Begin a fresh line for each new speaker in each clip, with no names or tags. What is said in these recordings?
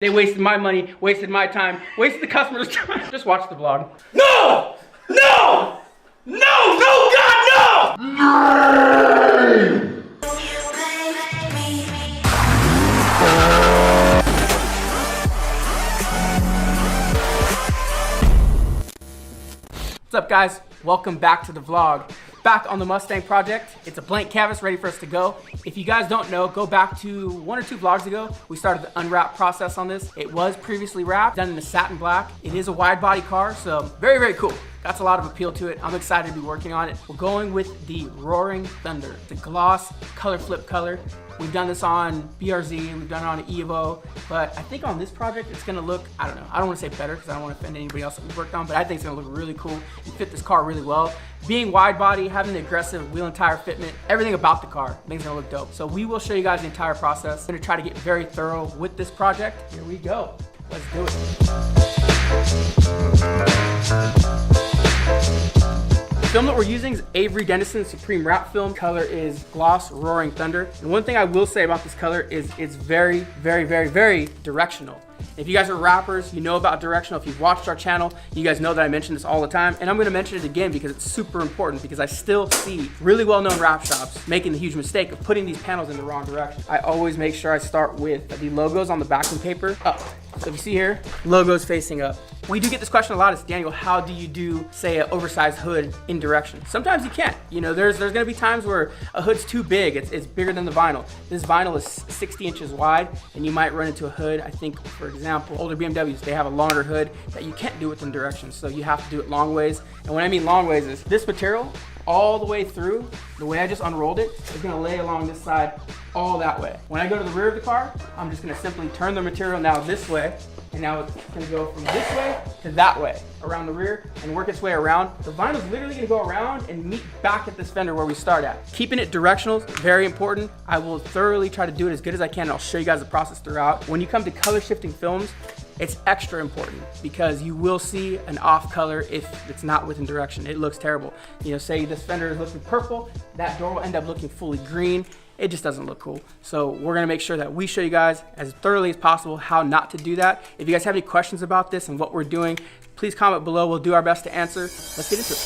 They wasted my money, wasted my time, wasted the customer's time. Just watch the vlog.
No! No! No! No, God, no!
What's up, guys? Welcome back to the vlog. Back on the Mustang project. It's a blank canvas ready for us to go. If you guys don't know, go back to 1 or 2 vlogs ago. We started the unwrap process on this. It was previously wrapped, done in a satin black. It is a wide body car, so very, very cool. That's a lot of appeal to it. I'm excited to be working on it. We're going with the Roaring Thunder, the gloss color flip color. We've done this on BRZ, we've done it on Evo, but I think on this project it's gonna look, I don't know, I don't wanna say better because I don't wanna offend anybody else that we've worked on, but I think it's gonna look really cool and fit this car really well. Being wide body, having the aggressive wheel and tire fitment, everything about the car, I think it's gonna look dope. So we will show you guys the entire process. I'm gonna try to get very thorough with this project. Here we go, let's do it. The film that we're using is Avery Dennison Supreme Wrap Film. Color is Gloss Roaring Thunder. And one thing I will say about this color is it's very, very, very, very directional. If you guys are rappers, you know about directional. If you've watched our channel, you guys know that I mention this all the time. And I'm gonna mention it again because it's super important, because I still see really well-known rap shops making the huge mistake of putting these panels in the wrong direction. I always make sure I start with the logos on the backing paper up. So if you see here, logos facing up. We do get this question a lot, is Daniel, how do you do, say, an oversized hood in direction? Sometimes you can't. You know, there's gonna be times where a hood's too big, it's bigger than the vinyl. This vinyl is 60 inches wide, and you might run into a hood. I think, for example, older BMWs, they have a longer hood that you can't do within direction, so you have to do it long ways. And when I mean long ways is this material, all the way through, the way I just unrolled it, is gonna lay along this side all that way. When I go to the rear of the car, I'm just gonna simply turn the material now this way, and now it's gonna go from this way to that way, around the rear, and work its way around. The vinyl's literally gonna go around and meet back at this fender where we start at. Keeping it directional is very important. I will thoroughly try to do it as good as I can, and I'll show you guys the process throughout. When you come to color shifting films, it's extra important because you will see an off color if it's not within direction. It looks terrible. You know, say this fender is looking purple, that door will end up looking fully green. It just doesn't look cool. So we're gonna make sure that we show you guys as thoroughly as possible how not to do that. If you guys have any questions about this and what we're doing, please comment below. We'll do our best to answer. Let's get into it.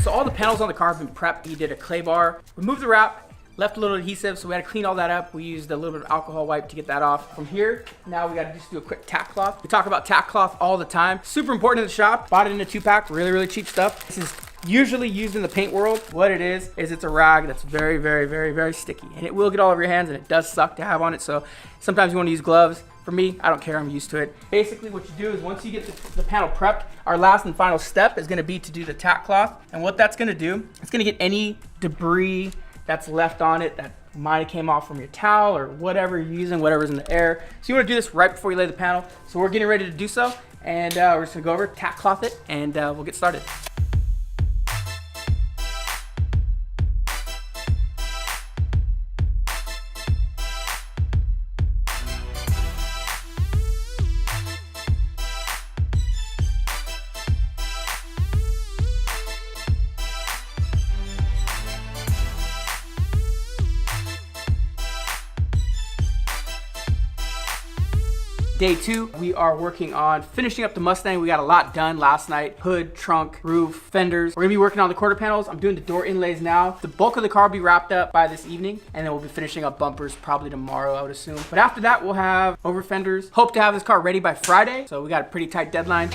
So all the panels on the car have been prepped. We did a clay bar, removed the wrap, left a little adhesive, so we had to clean all that up. We used a little bit of alcohol wipe to get that off. From here, now we gotta just do a quick tack cloth. We talk about tack cloth all the time. Super important in the shop. Bought it in a 2-pack, really, really cheap stuff. This is usually used in the paint world. What it is it's a rag that's very, very, very, very sticky. And it will get all over your hands, and it does suck to have on it, so sometimes you wanna use gloves. For me, I don't care, I'm used to it. Basically what you do is once you get the panel prepped, our last and final step is gonna be to do the tack cloth. And what that's gonna do, it's gonna get any debris that's left on it that might have came off from your towel or whatever you're using, whatever's in the air. So you wanna do this right before you lay the panel. So we're getting ready to do so, and we're just gonna go over, tack cloth it, and we'll get started. Day 2, we are working on finishing up the Mustang. We got a lot done last night. Hood, trunk, roof, fenders. We're gonna be working on the quarter panels. I'm doing the door inlays now. The bulk of the car will be wrapped up by this evening, and then we'll be finishing up bumpers probably tomorrow, I would assume. But after that, we'll have over fenders. Hope to have this car ready by Friday, so we got a pretty tight deadline.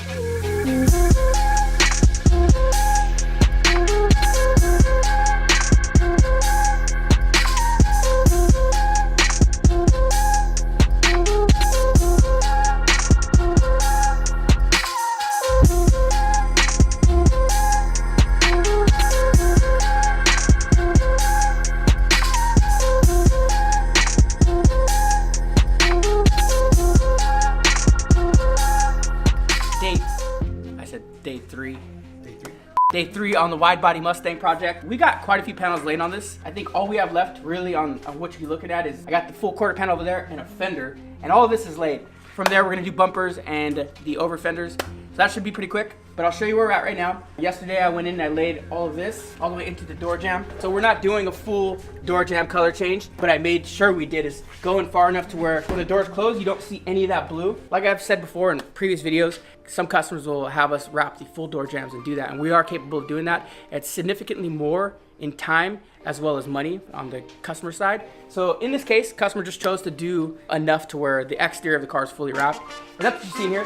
Day 3 on the wide body Mustang project. We got quite a few panels laid on this. I think all we have left really on what you're looking at is I got the full quarter panel over there and a fender, and all of this is laid. From there, we're gonna do bumpers and the over fenders. So that should be pretty quick. but I'll show you where we're at right now. Yesterday I went in and I laid all of this all the way into the door jamb. So we're not doing a full door jamb color change, but I made sure we did is go in far enough to where when the door's closed, you don't see any of that blue. Like I've said before in previous videos, some customers will have us wrap the full door jambs and do that, and we are capable of doing that. It's significantly more in time as well as money on the customer side. So in this case, customer just chose to do enough to where the exterior of the car is fully wrapped. And that's what you see in here.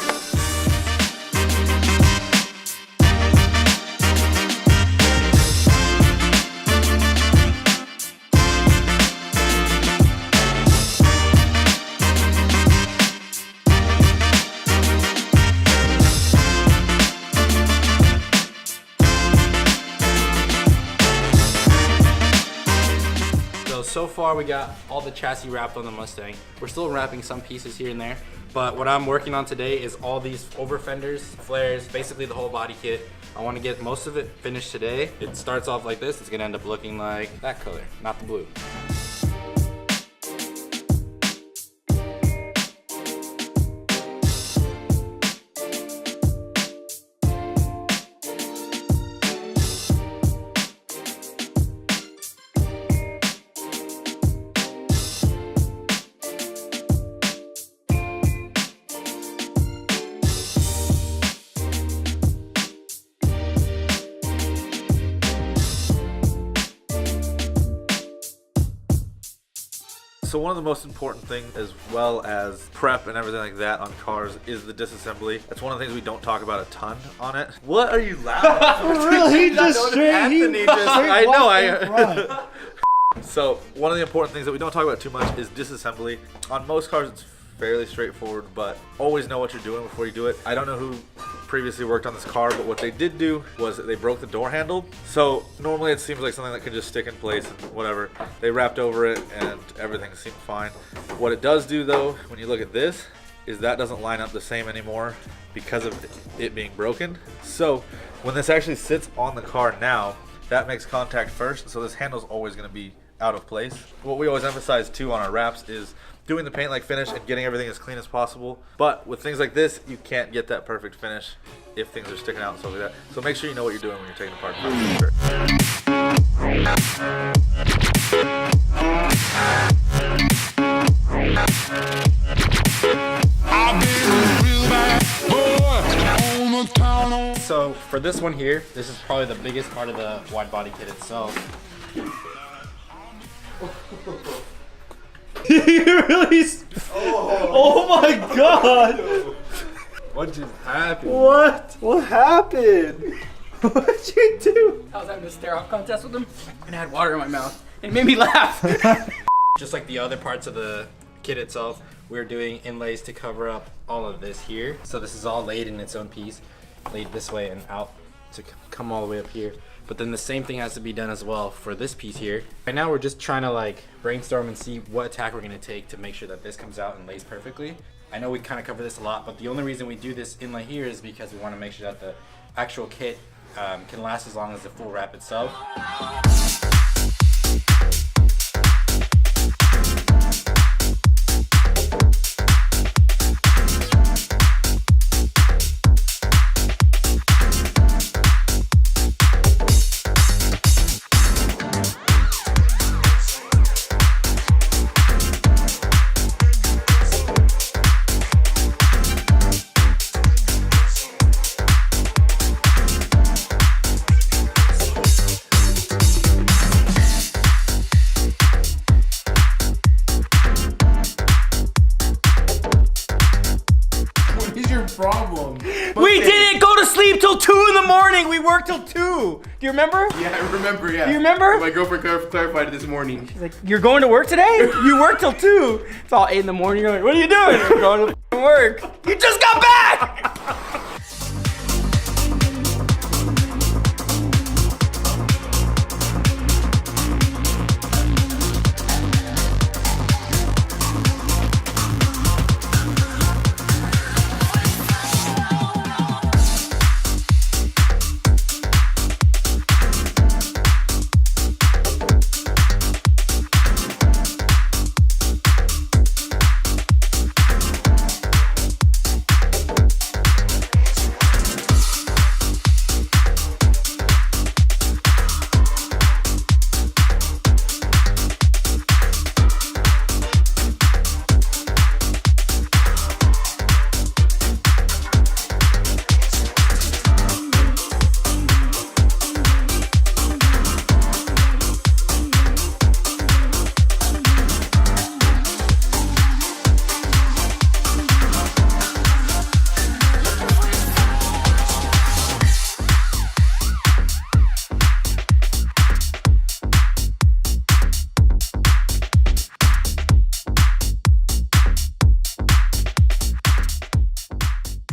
So far we got all the chassis wrapped on the Mustang. We're still wrapping some pieces here and there, but what I'm working on today is all these over fenders, flares, basically the whole body kit. I want to get most of it finished today. It starts off like this. It's gonna end up looking like that color, not the blue.
So one of the most important things, as well as prep and everything like that on cars, is the disassembly. That's one of the things we don't talk about a ton on it. What are you laughing at?
Really? He just straight,
Anthony
he
just, I know,
I.
So one of the important things that we don't talk about too much is disassembly. On most cars, it's fairly straightforward, but always know what you're doing before you do it. I don't know who previously worked on this car, but what they did do was they broke the door handle. So normally it seems like something that could just stick in place and whatever. They wrapped over it and everything seemed fine. What it does do though, when you look at this, is that doesn't line up the same anymore because of it being broken. So when this actually sits on the car now, that makes contact first, so this handle's always going to be out of place. What we always emphasize too on our wraps is doing the paint like finish and getting everything as clean as possible. But with things like this, you can't get that perfect finish if things are sticking out and stuff like that. So make sure you know what you're doing when you're taking apart
the car. So for this one here, this is probably the biggest part of the wide body kit itself.
You really? Oh my god!
What just happened?
What? What happened? What'd you do?
I was having a stare-off contest with him, and I had water in my mouth, and it made me laugh.
Just like the other parts of the kit itself, we're doing inlays to cover up all of this here. So this is all laid in its own piece, laid this way and out to come all the way up here. But then the same thing has to be done as well for this piece here. Right now we're just trying to like brainstorm and see what attack we're gonna take to make sure that this comes out and lays perfectly. I know we kind of cover this a lot, but the only reason we do this inlay here is because we want to make sure that the actual kit can last as long as the full wrap itself.
We didn't go to sleep till 2 in the morning. We worked till 2. Do you remember?
Yeah, I remember, yeah.
Do you remember?
My girlfriend clarified it this morning.
She's like, you're going to work today? You worked till 2. It's all 8 in the morning. You're like, what are you doing? I'm going to work. You just got back!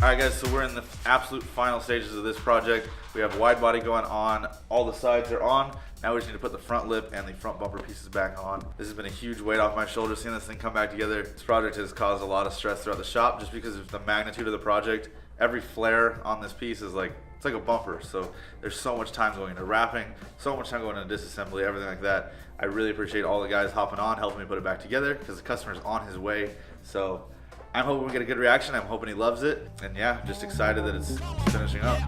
Alright guys, so we're in the absolute final stages of this project. We have wide body going on, all the sides are on. Now we just need to put the front lip and the front bumper pieces back on. This has been a huge weight off my shoulders seeing this thing come back together. This project has caused a lot of stress throughout the shop just because of the magnitude of the project. Every flare on this piece is like, it's like a bumper. So there's so much time going into wrapping, so much time going into disassembly, everything like that. I really appreciate all the guys hopping on, helping me put it back together because the customer's on his way. So I'm hoping we get a good reaction. I'm hoping he loves it. And yeah, just excited that it's finishing up.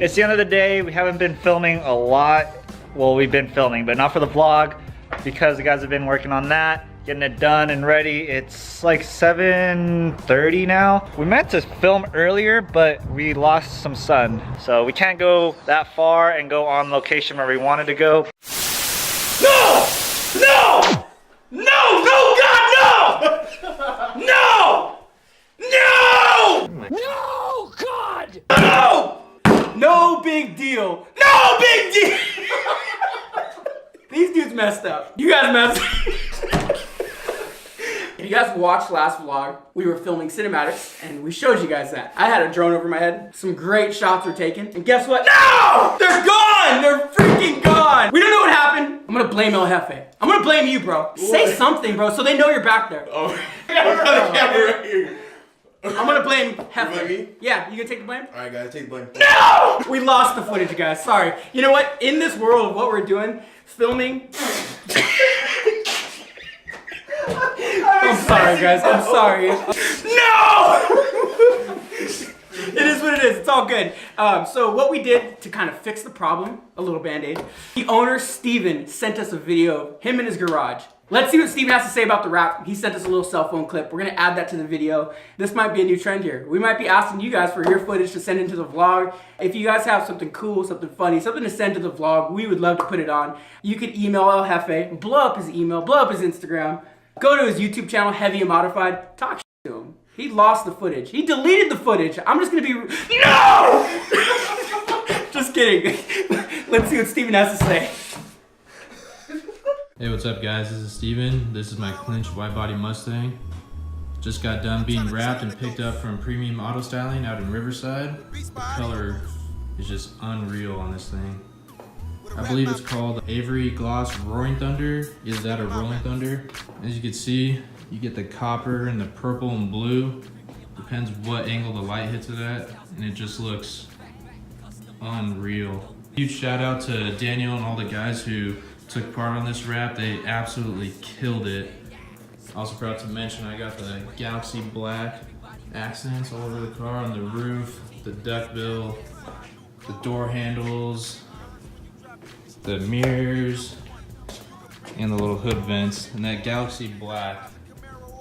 It's the end of the day. We haven't been filming a lot. Well, we've been filming, but not for the vlog because the guys have been working on that, getting it done and ready. It's like 7:30 now. We meant to film earlier, but we lost some sun. So we can't go that far and go on location where we wanted to go.
No! No! No! No, God, no! No! No! No, God! No!
No big deal.
No big deal!
These dudes messed up. You guys messed up. If you guys watched last vlog, we were filming cinematics and we showed you guys that. I had a drone over my head. Some great shots were taken. And guess what?
No!
They're gone! They're freaking gone! We don't know what happened. I'm gonna blame El Jefe. I'm gonna blame you, bro. Say something, bro, so they know you're back there.
Oh, I got the camera right here.
I'm gonna blame Jefe.
blame me?
Yeah, you gonna take the blame?
Alright, guys, take the blame.
No!
We lost the footage, guys. Sorry. You know what? In this world of what we're doing, filming. I'm sorry, guys. I'm sorry.
No!
It is what it is. It's all good. So what we did to kind of fix the problem, a little band-aid, the owner, Steven, sent us a video of him in his garage. Let's see what Steven has to say about the wrap. He sent us a little cell phone clip. We're gonna add that to the video. This might be a new trend here. We might be asking you guys for your footage to send into the vlog. If you guys have something cool, something funny, something to send to the vlog, we would love to put it on. You could email El Jefe, blow up his email, blow up his Instagram, go to his YouTube channel, Heavy and Modified, talk to him. He lost the footage. He deleted the footage. I'm just gonna be, no! Just kidding. Let's see what Steven has to say.
Hey, what's up guys? This is Steven. This is my clinch wide body Mustang. Just got done being wrapped and picked up from Premium Auto Styling out in Riverside. The color is just unreal on this thing. I believe it's called Avery Gloss Roaring Thunder. Is that a Rolling Thunder? As you can see, you get the copper and the purple and blue. Depends what angle the light hits it at, and it just looks unreal. Huge shout out to Daniel and all the guys who took part on this wrap. They absolutely killed it. Also forgot to mention I got the Galaxy Black accents all over the car, on the roof, the duckbill, the door handles, the mirrors, and the little hood vents. And that Galaxy Black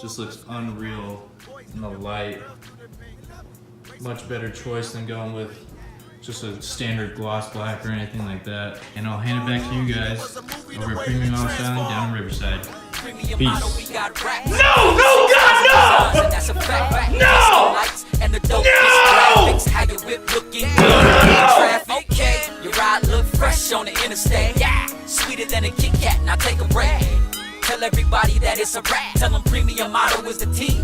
just looks unreal in the light. Much better choice than going with just a standard gloss black or anything like that. And I'll hand it back to you guys over at Premium Auto Styling down in Riverside. Peace.
No! No, God, no! No! No!
Okay, your ride look fresh on the interstate. Yeah, sweeter than a Kit Kat. Now take a break. Tell everybody that it's a wrap. Tell them Premium Auto is the team.